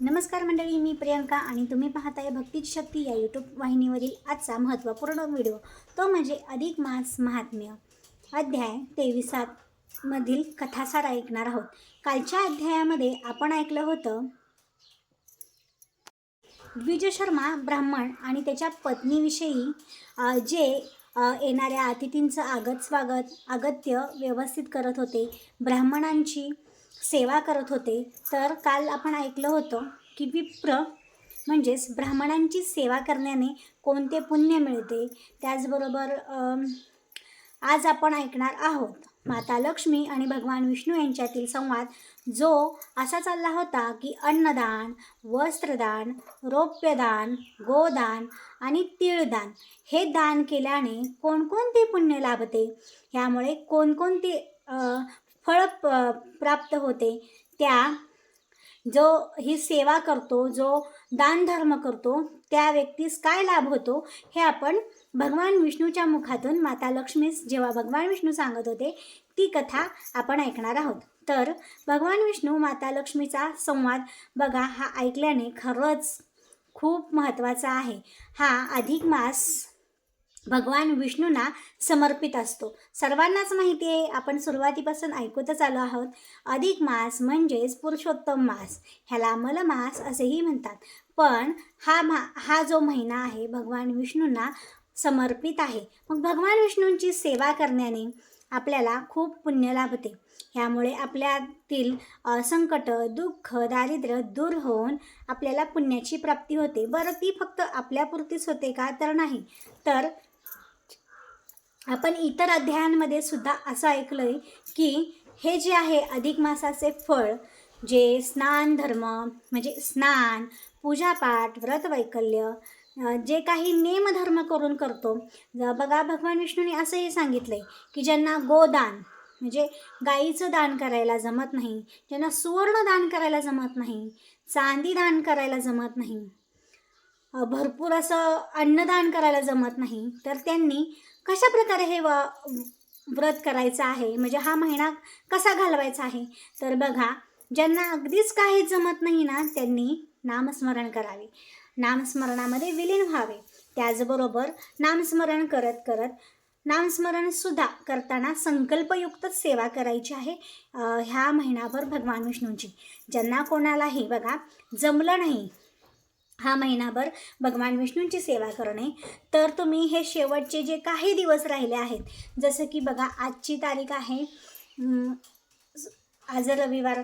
नमस्कार मंडळी, मी प्रियंका आणि तुम्ही पाहताय भक्तीची शक्ती या यूट्यूब वाहिनीवरील आजचा महत्त्वपूर्ण व्हिडिओ, तो म्हणजे अधिक मास महात्म्य अध्याय 23 मधील कथासार ऐकणार आहोत. कालच्या अध्यायामध्ये आपण ऐकलं होतं द्विज शर्मा ब्राह्मण आणि त्याच्या पत्नीविषयी जे येणाऱ्या अतिथींचं अगत्य व्यवस्थित करत होते, ब्राह्मणांची सेवा करत होते. तर काल आपण ऐकलं होतं की विप्र म्हणजेच ब्राह्मणांची सेवा करण्याने कोणते पुण्य मिळते. त्याचबरोबर आज आपण ऐकणार आहोत माता लक्ष्मी आणि भगवान विष्णू यांच्यातील संवाद, जो असा चालला होता की अन्नदान, वस्त्रदान, रौप्यदान, गोदान आणि तीळदान हे दान केल्याने कोणकोणते पुण्य लाभते, यामुळे कोणकोणते फळ प्राप्त होते, त्या जो ही सेवा करतो, जो दानधर्म करतो, त्या व्यक्तीस काय लाभ होतो, हे आपण भगवान विष्णूच्या मुखातून माता लक्ष्मीस जेव्हा भगवान विष्णू सांगत होते ती कथा आपण ऐकणार आहोत. तर भगवान विष्णू माता लक्ष्मीचा संवाद बघा, हा ऐकल्याने खरंच खूप महत्त्वाचा आहे. हा अधिक मास भगवान विष्णूंना समर्पित असतो. सर्वांनाच माहिती आहे, आपण सुरुवातीपासून ऐकतच आलो आहोत. अधिक मास म्हणजेच पुरुषोत्तम मास, ह्याला मलमास असेही म्हणतात. पण हा जो महिना आहे भगवान विष्णूंना समर्पित आहे. मग भगवान विष्णूंची सेवा करण्याने आपल्याला खूप पुण्य लाभते. ह्यामुळे आपल्यातील संकट, दुःख, दारिद्र्य दूर होऊन आपल्याला पुण्याची प्राप्ती होते. बरं, ती फक्त आपल्यापुरतीच होते का? तर नाही. तर आपण इतर अध्यायांमध्ये सुद्धा असं ऐकलंय की हे जे आहे अधिक मासाचे फळ, जे स्नान धर्म म्हणजे स्नान, पूजापाठ, व्रतवैकल्य, जे काही नेमधर्म करून करतो. बघा, भगवान विष्णूने असंही सांगितलंय की ज्यांना गोदान म्हणजे गाईचं दान करायला जमत नाही, ज्यांना सुवर्ण दान करायला जमत नाही, चांदी दान करायला जमत नाही, भरपूर असं अन्नदान करायला जमत नाही, तर त्यांनी कशा प्रकारे हे व्रत करायचं आहे, म्हणजे हा महिना कसा घालवायचा आहे. तर बघा, ज्यांना अगदीच काहीच जमत नाही ना, त्यांनी नामस्मरण करावे, नामस्मरणामध्ये विलीन व्हावे. त्याचबरोबर नामस्मरण करत करत नामस्मरणसुद्धा करताना संकल्पयुक्त सेवा करायची आहे ह्या महिनाभर भगवान विष्णूंची. ज्यांना कोणालाही बघा जमलं नाही हा महिनाभर भगवान विष्णूंची सेवा करणे, तर तुम्ही हे शेवटचे जे काही दिवस राहिले आहेत, जसं की बघा आजची तारीख आहे, आज रविवार,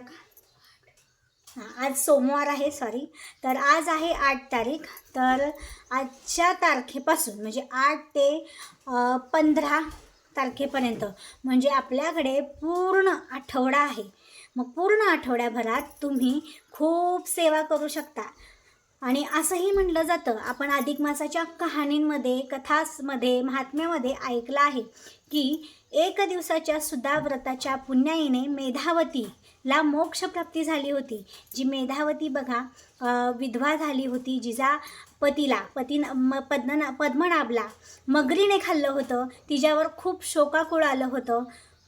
आज सोमवार आहे, सॉरी. तर आज आहे 8 तारीख. तर आजच्या तारखेपासून म्हणजे 8 ते 15 तारखेपर्यंत म्हणजे आपल्याकडे पूर्ण आठवडा आहे. मग पूर्ण आठवड्याभरात तुम्ही खूप सेवा करू शकता. आणि असंही म्हटलं जातं, आपण अधिक मासाच्या कहाणींमध्ये, कथांमध्ये, महात्म्यामध्ये ऐकलं आहे की 1 दिवसाच्या सुद्धा व्रताच्या पुण्याईने मेधावतीला मोक्षप्राप्ती झाली होती. जी मेधावती बघा विधवा झाली होती, जिचा पद्मनाभला मगरीने खाल्लं होतं, तिच्यावर खूप शोकाकुळ आलं होतं,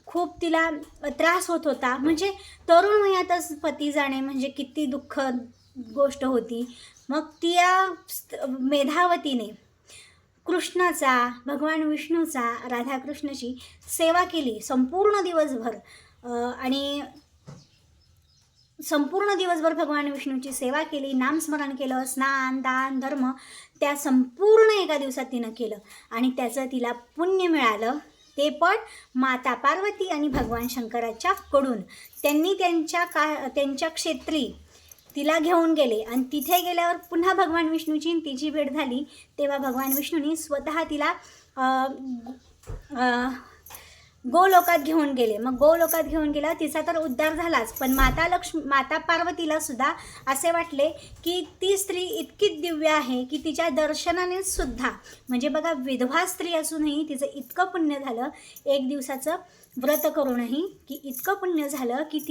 खूप तिला त्रास होत होता. म्हणजे तरुण वयातच पती जाणे म्हणजे किती दुःखद गोष्ट होती. मग त्या मेधावतीने कृष्णाचा, भगवान विष्णूचा, राधाकृष्णाची सेवा केली संपूर्ण दिवसभर. आणि संपूर्ण दिवसभर भगवान विष्णूची सेवा केली, नामस्मरण केलं, स्नान, दान, धर्म त्या संपूर्ण 1 दिवसात तिनं केलं आणि त्याचं तिला पुण्य मिळालं. ते पण माता पार्वती आणि भगवान शंकराच्या कडून. त्यांनी त्यांच्या क्षेत्री तिला घेऊन गेले आणि तिथे गेल्यावर पुन्हा भगवान विष्णूची तिची भेट झाली. तेव्हा भगवान विष्णूंनी स्वतः तिला गोलोकात घेऊन गेले. मग गोलोकात घेऊन गेला, तिचा तर उद्धार झालाच, पण माता पार्वतीला सुद्धा असे वाटले की ती स्त्री इतकी दिव्य आहे की तिच्या दर्शनाने सुद्धा, म्हणजे बघा विधवा स्त्री असूनही तिचं इतकं पुण्य झालं, 1 दिवसाचं व्रत करूनही की इतकं पुण्य झालं की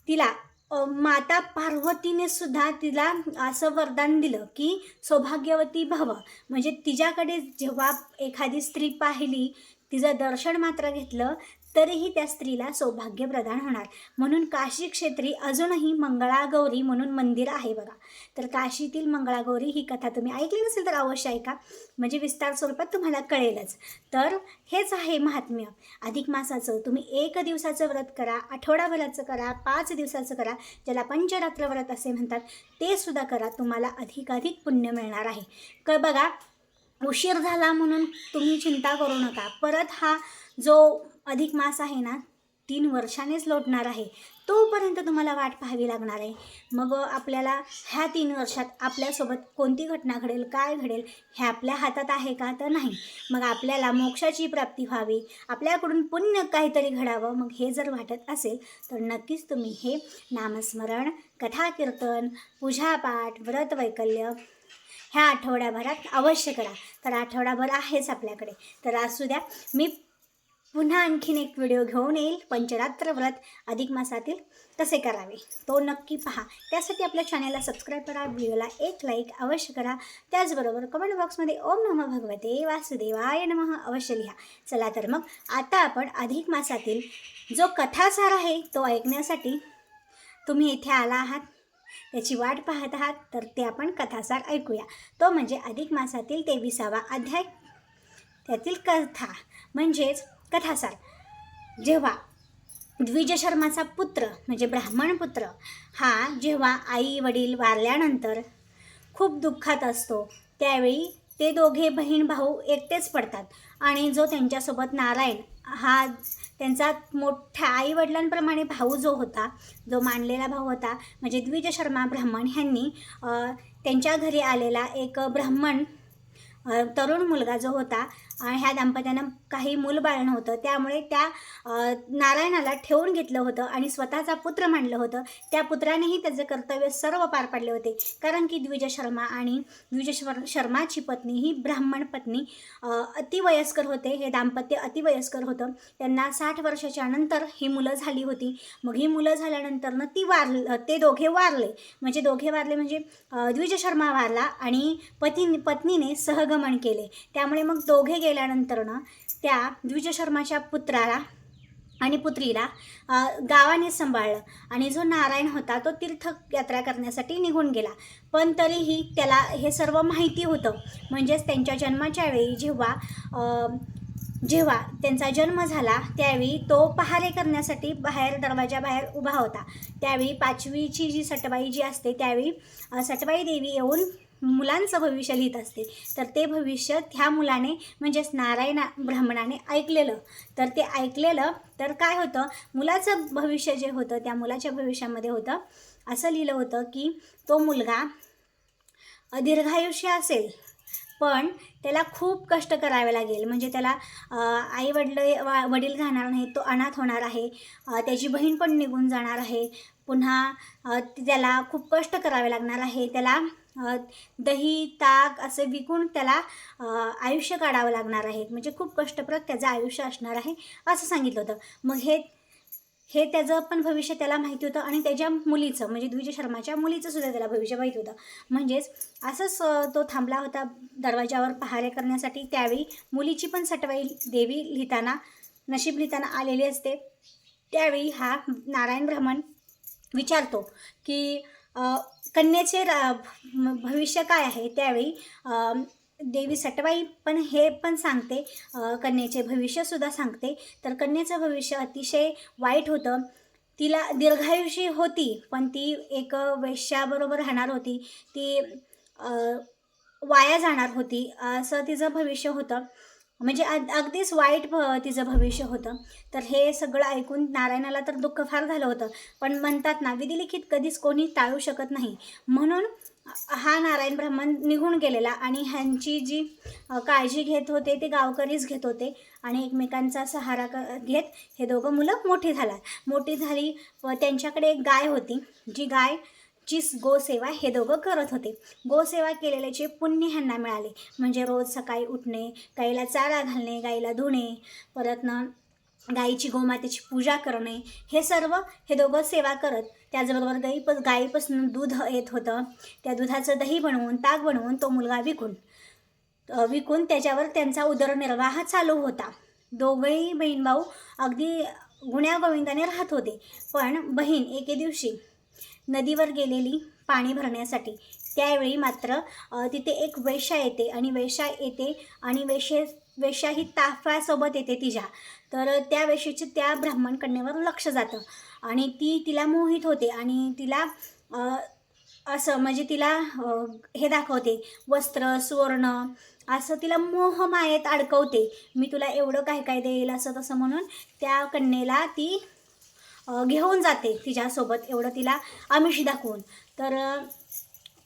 तिला माता पार्वतीने सुद्धा तिला असं वरदान दिलं की सौभाग्यवती भव. म्हणजे तिच्याकडे जेव्हा एखादी स्त्री पाहिली, तिचं दर्शन मात्र घेतलं, तरीही त्या स्त्रीला सौभाग्य प्रदान होणार. म्हणून काशी क्षेत्री अजूनही मंगळागौरी म्हणून मंदिर आहे बघा. तर काशीतील मंगळागौरी ही कथा तुम्ही ऐकली नसेल तर अवश्य ऐका, म्हणजे विस्तार स्वरूपात तुम्हाला कळेलच. तर हेच आहे महात्म्य अधिक मासाचं. तुम्ही 1 दिवसाचं व्रत करा, आठवडाभराचं करा, 5 दिवसाचं करा, ज्याला पंचरात्र व्रत असे म्हणतात, ते सुद्धा करा. तुम्हाला अधिकाधिक पुण्य मिळणार आहे. बघा, उशीर झाला म्हणून तुम्ही चिंता करू नका. परत हा जो अधिक मास आहे ना 3 वर्षांनीच लोटणार आहे. तोपर्यंत तुम्हाला वाट पाहावी लागणार आहे. मग आपल्याला ह्या 3 वर्षात आपल्यासोबत कोणती घटना घडेल, काय घडेल हे आपल्या हातात आहे का? तर नाही. मग आपल्याला मोक्षाची प्राप्ती व्हावी, आपल्याकडून पुण्य काहीतरी घडावं, मग हे जर वाटत असेल तर नक्कीच तुम्ही हे नामस्मरण, कथा कीर्तन, पूजापाठ, व्रत वैकल्य ह्या आठवड्याभरात अवश्य करा. तर आठवडाभर आहेच आपल्याकडे. तर असू द्या, मी पुन्हा आणखीन एक व्हिडिओ घेऊन येईल पंचरात्र व्रत अधिक मासातील कसे करावे, तो नक्की पहा. त्यासाठी आपल्या चॅनलला सबस्क्राईब करा, व्हिडिओला एक लाईक अवश्य करा. त्याचबरोबर कमेंट बॉक्समध्ये ओम नमः भगवते वासुदेवाय नमः अवश्य लिहा. चला तर मग आता आपण अधिक मासातील जो कथासार आहे तो ऐकण्यासाठी तुम्ही इथे आला आहात, त्याची वाट पाहत आहात, तर ते आपण कथासार ऐकूया. तो म्हणजे अधिक मासातील 23वा अध्याय, त्यातील कथा म्हणजेच कथासार. जेव्हा द्विजशर्माचा पुत्र म्हणजे ब्राह्मण पुत्र हा जेव्हा आई वडील वारल्यानंतर खूप दुःखात असतो, त्यावेळी ते दोघे बहीण भाऊ एकटेच पडतात. आणि जो त्यांच्यासोबत नारायण हा त्यांचा मोठ्या आईवडिलांप्रमाणे भाऊ जो होता, जो मानलेला भाऊ होता, म्हणजे द्विजशर्मा ब्राह्मण ह्यांनी त्यांच्या घरी आलेला एक ब्राह्मण तरुण मुलगा जो होता, ह्या दाम्पत्यानं काही मूलबाळ नव्हतं, त्यामुळे त्या नारायणाला ठेवून घेतलं होतं आणि स्वतःचा पुत्र मानलं होतं. त्या पुत्रानेही त्याचे कर्तव्य सर्व पार पाडले होते, कारण की द्विजशर्मा आणि शर्माची पत्नी ही ब्राह्मण पत्नी अतिवयस्कर होते. हे दाम्पत्य अतिवयस्कर होतं. त्यांना 60 वर्षाच्या नंतर ही मुलं झाली होती. मग ही मुलं झाल्यानंतर ते दोघे वारले. म्हणजे द्विजशर्मा वारला आणि पत्नीने सहगमन केले. त्यामुळे मग दोघे गेल्यानंतरनं त्या द्विजशर्माच्या पुत्राला आणि पुत्रीला गावाने सांभाळलं. आणि जो नारायण होता तो तीर्थयात्रा करण्यासाठी निघून गेला. पण तरीही त्याला हे सर्व माहिती होतं. म्हणजेच त्यांच्या जन्माच्या वेळी जेव्हा त्यांचा जन्म झाला त्यावेळी तो पहारे करण्यासाठी दरवाजाबाहेर उभा होता. त्यावेळी 5वीची जी सटवाई जी असते, त्यावेळी सटवाई देवी येऊन मुलांचं भविष्य लिहित असते. तर ते भविष्य ह्या मुलाने म्हणजेच नारायण ब्राह्मणाने ऐकलेलं. तर ते ऐकलेलं तर काय होतं, मुलाचं भविष्य जे होतं त्या मुलाच्या भविष्यामध्ये होतं, असं लिहिलं होतं की तो मुलगा दीर्घायुष्य असेल, पण त्याला खूप कष्ट करावे लागेल. म्हणजे त्याला वडील राहणार नाही, तो अनाथ होणार आहे, त्याची बहीण पण निघून जाणार आहे, पुन्हा त्याला खूप कष्ट करावे लागणार आहे, त्याला दही ताक असे विकून त्याला आयुष्य काढावं लागणार आहे. म्हणजे खूप कष्टप्रद त्याचं आयुष्य असणार आहे असं सांगितलं होतं. मग हे त्याचं पण भविष्य त्याला माहिती होतं आणि त्याच्या मुलीचं म्हणजे द्विजशर्माच्या मुलीचं सुद्धा त्याला भविष्य माहिती होतं. म्हणजेच असंच तो थांबला होता दरवाजावर पहारे करण्यासाठी. त्यावेळी मुलीची पण सटवाई देवी नशीब लिहिताना आलेली असते. त्यावेळी हा नारायण ब्राह्मण विचारतो की कन्येचे भविष्य काय आहे. त्यावेळी देवी सटवाई पण हे पण सांगते, कन्येचे भविष्यसुद्धा सांगते. तर कन्येचं भविष्य अतिशय वाईट होतं. तिला दीर्घायुषी होती, पण ती एक वेश्याबरोबर राहणार होती, ती वाया जाणार होती, असं तिचं भविष्य होतं. म्हणजे अगदीच वाईट तिचं भविष्य होतं. तर हे सगळं ऐकून नारायणाला तर दुःख फार झालं होतं. पण म्हणतात ना, विधिलिखित कधीच कोणी टाळू शकत नाही. म्हणून हा नारायण ब्राह्मण निघून गेलेला आणि ह्यांची जी काळजी घेत होते ते गावकरीच घेत होते. आणि एकमेकांचा सहारा घेत हे दोघं मुलं मोठी झाली व त्यांच्याकडे एक गाय होती. जी गायची गोसेवा हे दोघं करत होते. गोसेवा केलेल्याचे पुण्य ह्यांना मिळाले. म्हणजे रोज सकाळी उठणे, गाईला चारा घालणे, गाईला धुणे, परत गाईची गोमातेची पूजा करणे, हे सर्व हे दोघं सेवा करत. त्याचबरोबर गाईपासून दूध येत होतं. त्या दुधाचं दही बनवून ताक बनवून तो मुलगा विकून त्याच्यावर त्यांचा उदरनिर्वाह चालू होता. दोघंही बहीण भाऊ अगदी गुण्यागोविंदाने राहत होते. पण बहीण एके दिवशी नदीवर गेलेली पाणी भरण्यासाठी. त्यावेळी मात्र तिथे एक वेश्या येते आणि वेश्या ही ताफ्यासोबत येते तिच्या. तर त्या वेश्येचे त्या ब्राह्मण कन्येवर लक्ष जातं आणि ती तिला मोहित होते आणि तिला असं म्हणजे तिला हे दाखवते, वस्त्र सुवर्ण, असं तिला मोहमायेत अडकवते. मी तुला एवढं काय काय देईल असं तसं म्हणून त्या कन्येला ती घेऊन जाते तिच्यासोबत, एवढं तिला आमिष दाखवून. तर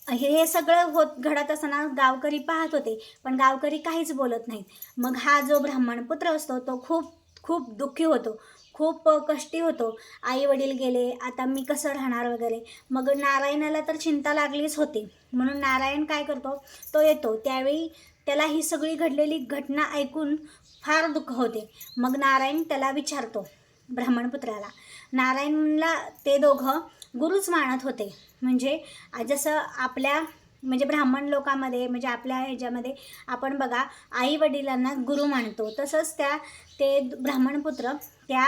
हे सगळं घडत असताना गावकरी पाहत होते, पण गावकरी काहीच बोलत नाहीत. मग हा जो ब्राह्मणपुत्र असतो तो खूप खूप दुःखी होतो, खूप कष्टी होतो. आई वडील गेले, आता मी कसं राहणार वगैरे. मग नारायणाला तर चिंता लागलीच होती, म्हणून नारायण काय करतो, तो येतो. त्यावेळी त्याला ही सगळी घडलेली घटना ऐकून फार दुःख होते. मग नारायण त्याला विचारतो, ब्राह्मणपुत्राला. नारायणला ते दोघं गुरुच मानत होते. म्हणजे जसं आपल्या म्हणजे ब्राह्मण लोकांमध्ये म्हणजे आपल्या ह्याच्यामध्ये आपण बघा आई वडिलांना गुरु मानतो, तसंच ते ब्राह्मणपुत्र त्या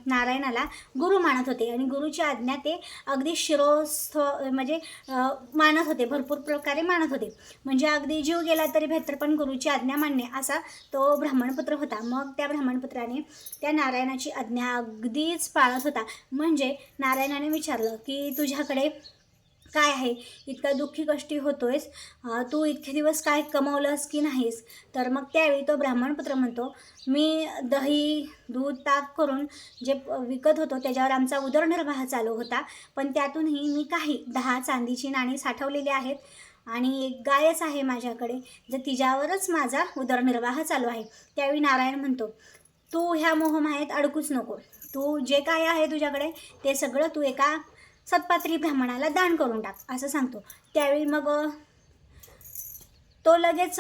नारायणाला गुरु मानत होते आणि गुरुची आज्ञा ते अगदी शिरोस्थ म्हणजे मानत होते, भरपूर प्रकारे मानत होते. म्हणजे अगदी जीव गेला तरी बेहतर पण गुरुची आज्ञा मानणे असा तो ब्राह्मणपुत्र होता. मग त्या ब्राह्मणपुत्राने त्या नारायणाची आज्ञा अगदीच पाळत होता. म्हणजे नारायणाने विचारलं की तुझ्याकडे काय आहे, इतका दुःखी कष्टी होतोयस, तू इतके दिवस काय कमवलंस की नाहीस. तर मग त्यावेळी तो ब्राह्मणपुत्र म्हणतो, मी दही दूध ताक करून जे विकत होतो त्याच्यावर आमचा उदरनिर्वाह चालू होता, पण त्यातूनही मी काही 10 चांदीची नाणी साठवलेली आहेत आणि एक गायच आहे माझ्याकडे, जर तिच्यावरच माझा उदरनिर्वाह चालू आहे. त्यावेळी नारायण म्हणतो, तू ह्या मोहमायेत अडकूच नको, तू जे काय आहे तुझ्याकडे ते सगळं तू एका सत्पात्री ब्राह्मणाला दान करून टाक असं सांगतो. त्यावेळी मग तो लगेच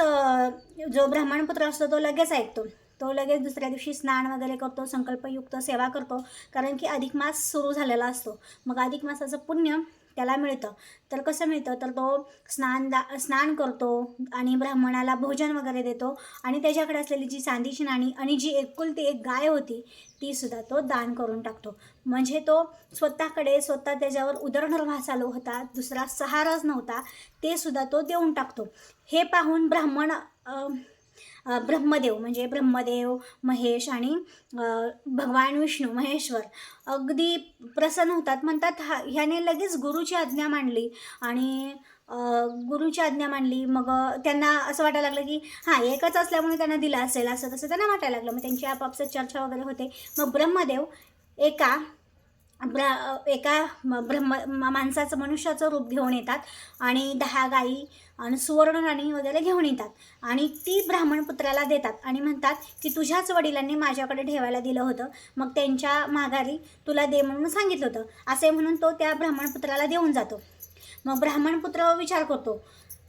जो ब्राह्मणपुत्र असतो तो लगेच ऐकतो. तो लगेच दुसऱ्या दिवशी स्नान वगैरे करतो, संकल्पयुक्त सेवा करतो, कारण की अधिक मास सुरू झालेला असतो. मग अधिक मासाचं पुण्य त्याला मिळतं. तर कसं मिळतं, तर तो स्नान करतो आणि ब्राह्मणाला भोजन वगैरे देतो आणि त्याच्याकडे असलेली जी चांदीची नाणी आणि जी एकुलती एक गाय होती ती सुद्धा तो दान करून टाकतो. म्हणजे तो स्वतः त्याच्यावर उदरनिर्वाह चालू होता, दुसरा सहाराच नव्हता, ते सुद्धा तो देऊन टाकतो. हे पाहून ब्रह्मदेव म्हणजे ब्रह्मदेव, महेश आणि भगवान विष्णू महेश्वर अगदी प्रसन्न होतात. म्हणतात ह्याने लगेच गुरुची आज्ञा मांडली आणि गुरुची आज्ञा मांडली. मग त्यांना असं वाटायला लागलं की हां एकच असल्यामुळे त्यांना दिलं असेल असं तसं त्यांना वाटायला लागलं. मग त्यांची आपापसात चर्चा वगैरे होते. मग ब्रह्मदेव एका माणसाचं मनुष्याचं रूप घेऊन येतात आणि 10 गायी आणि सुवर्ण राणी वगैरे घेऊन येतात आणि ती ब्राह्मणपुत्राला देतात आणि म्हणतात की तुझ्याच वडिलांनी माझ्याकडे ठेवायला दिलं होतं, मग त्यांच्या माघारी तुला दे म्हणून सांगितलं होतं असे म्हणून तो त्या ब्राह्मणपुत्राला देऊन जातो. मग ब्राह्मणपुत्र विचार करतो,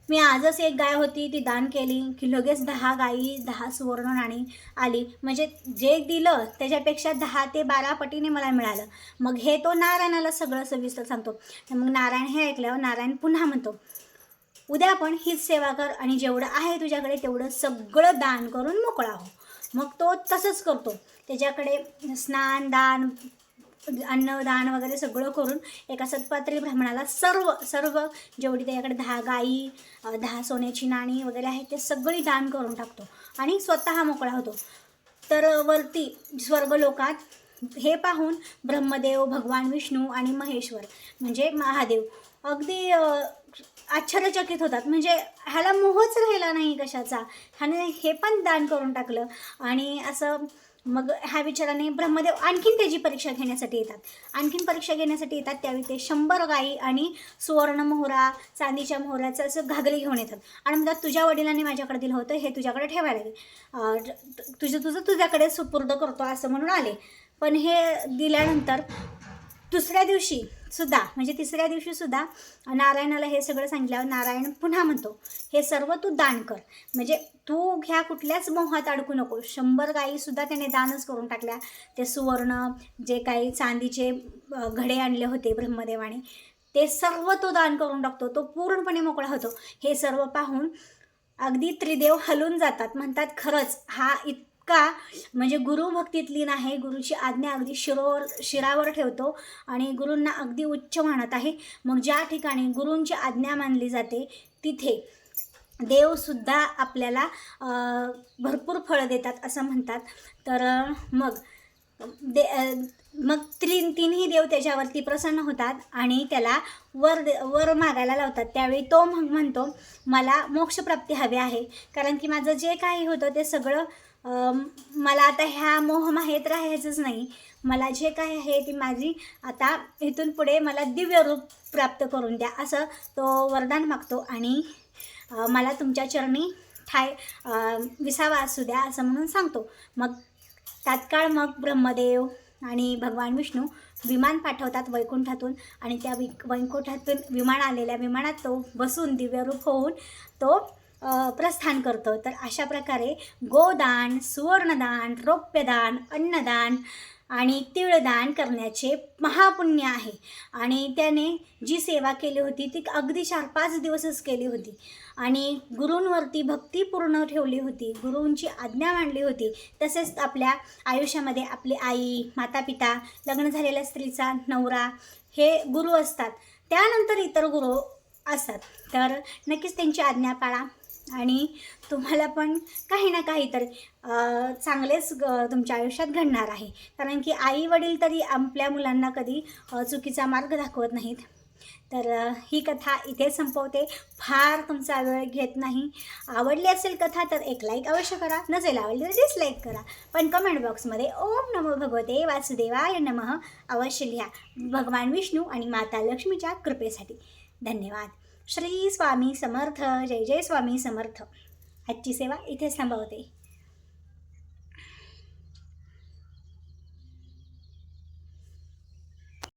मी आजच एक गाय होती ती दान केली की लगेच 10 गायी 10 सुवर्ण नाणी आली, म्हणजे जे दिलं त्याच्यापेक्षा 10 ते 12 पटीने मला मिळालं. मग हे तो नारायणाला सगळं सविस्तर सांगतो. मग नारायण हे ऐकल्यावर नारायण पुन्हा म्हणतो, उद्या आपण हीच सेवा कर आणि जेवढं आहे तुझ्याकडे तेवढं सगळं दान करून मोकळा हो. मग तो तसंच करतो. त्याच्याकडे स्नान दान अन्नदान वगैरे सगळं करून एका सत्पात्री ब्राह्मणाला सर्व जेवढी त्याच्याकडे 10 गायी 10 सोन्याची नाणी वगैरे आहेत ते सगळी दान करून टाकतो आणि स्वतः मोकळा होतो. तर वरती स्वर्गलोकात हे पाहून ब्रह्मदेव, भगवान विष्णू आणि महेश्वर म्हणजे महादेव अगदी आश्चर्यचकित होतात. म्हणजे ह्याला मोहच राहिला नाही कशाचा, ह्याने हे पण दान करून टाकलं. आणि असं मग ह्या विचाराने ब्रह्मदेव आणखीन त्याची परीक्षा घेण्यासाठी येतात. त्यावेळी ते 100 गायी आणि सुवर्ण मोहरा चांदीच्या मोहऱ्याचं असं घागरी घेऊन येतात आणि म्हणतात तुझ्या वडिलांनी माझ्याकडे दिलं होतं हे तुझ्याकडे ठेवायला लागेल, तुझ्याकडे सुपूर्द करतो असं म्हणून आले. पण हे दिल्यानंतर तिसऱ्या दिवशी सुद्धा नारायणाला हे सगळं सांगितल्यावर नारायण पुन्हा म्हणतो, हे सर्व तू दान कर, म्हणजे तू ह्या कुठल्याच मोहात अडकू नको. 100 गायीसुद्धा त्याने दानच करून टाकल्या. ते सुवर्ण जे काही चांदीचे घडे आणले होते ब्रह्मदेवाने ते सर्व तो दान करून टाकतो. तो पूर्णपणे मोकळा होतो. हे सर्व पाहून अगदी त्रिदेव हलून जातात. म्हणतात खरंच हा इतका म्हणजे गुरुभक्तीत लीन आहे, गुरुची आज्ञा अगदी शिरावर ठेवतो आणि गुरूंना अगदी उच्च मानत आहे. मग ज्या ठिकाणी गुरूंची आज्ञा मानली जाते तिथे देवसुद्धा आपल्याला भरपूर फळं देतात असं म्हणतात. तर मग मग तिन्ही देव त्याच्यावरती प्रसन्न होतात आणि त्याला वर मागायला लावतात. त्यावेळी तो म्हणतो मला मोक्षप्राप्ती हवी आहे, कारण की माझं जे काही होतं ते सगळं मला आता ह्या मोहमायेत राहायचंच नाही. मला जे काही आहे ती माझी आता इथून पुढे मला दिव्य रूप प्राप्त करून द्या असं तो वरदान मागतो आणि मला तुमच्या चरणी विसावा असू द्या असं म्हणून सांगतो. मग तात्काळ मग ब्रह्मदेव आणि भगवान विष्णू विमान पाठवतात वैकुंठातून आणि त्या वैकुंठातून विमान आलेल्या विमानात तो बसून दिव्यरूप होऊन तो प्रस्थान करतो. तर अशा प्रकारे गोदान, सुवर्णदान, रौप्यदान, अन्नदान आणि तिळदान करण्याचे महापुण्य आहे. आणि त्याने जी सेवा केली होती ती अगदी 4-5 दिवसच केली होती आणि गुरूंवरती भक्ती पूर्ण ठेवली होती, गुरूंची आज्ञा मांडली होती. तसेच आपल्या आयुष्यामध्ये आपली आई, माता पिता, लग्न झालेल्या स्त्रीचा नवरा हे गुरु असतात. त्यानंतर इतर गुरु असतात. तर नक्कीच त्यांची आज्ञा पाळा आणि तुम्हाला पण काही ना काहीतरी चांगलेच तुमच्या आयुष्यात घडणार आहे. कारण की आई वडील तरी आपल्या मुलांना कधी चुकीचा मार्ग दाखवत नाहीत. तर ही कथा इथे संपवते. फार तुमचा वेळ घेत नाही. आवडली असेल कथा तर एक लाईक अवश्य करा, नसेल आवडली तर डिसलाईक करा. पण कमेंट बॉक्समध्ये ओम नमो भगवते वासुदेवाय नमः अवश्य लिहा, भगवान विष्णू आणि माता लक्ष्मीच्या कृपेसाठी. धन्यवाद. श्री स्वामी समर्थ. जय जय स्वामी समर्थ. आजची सेवा इथेच थांबवते.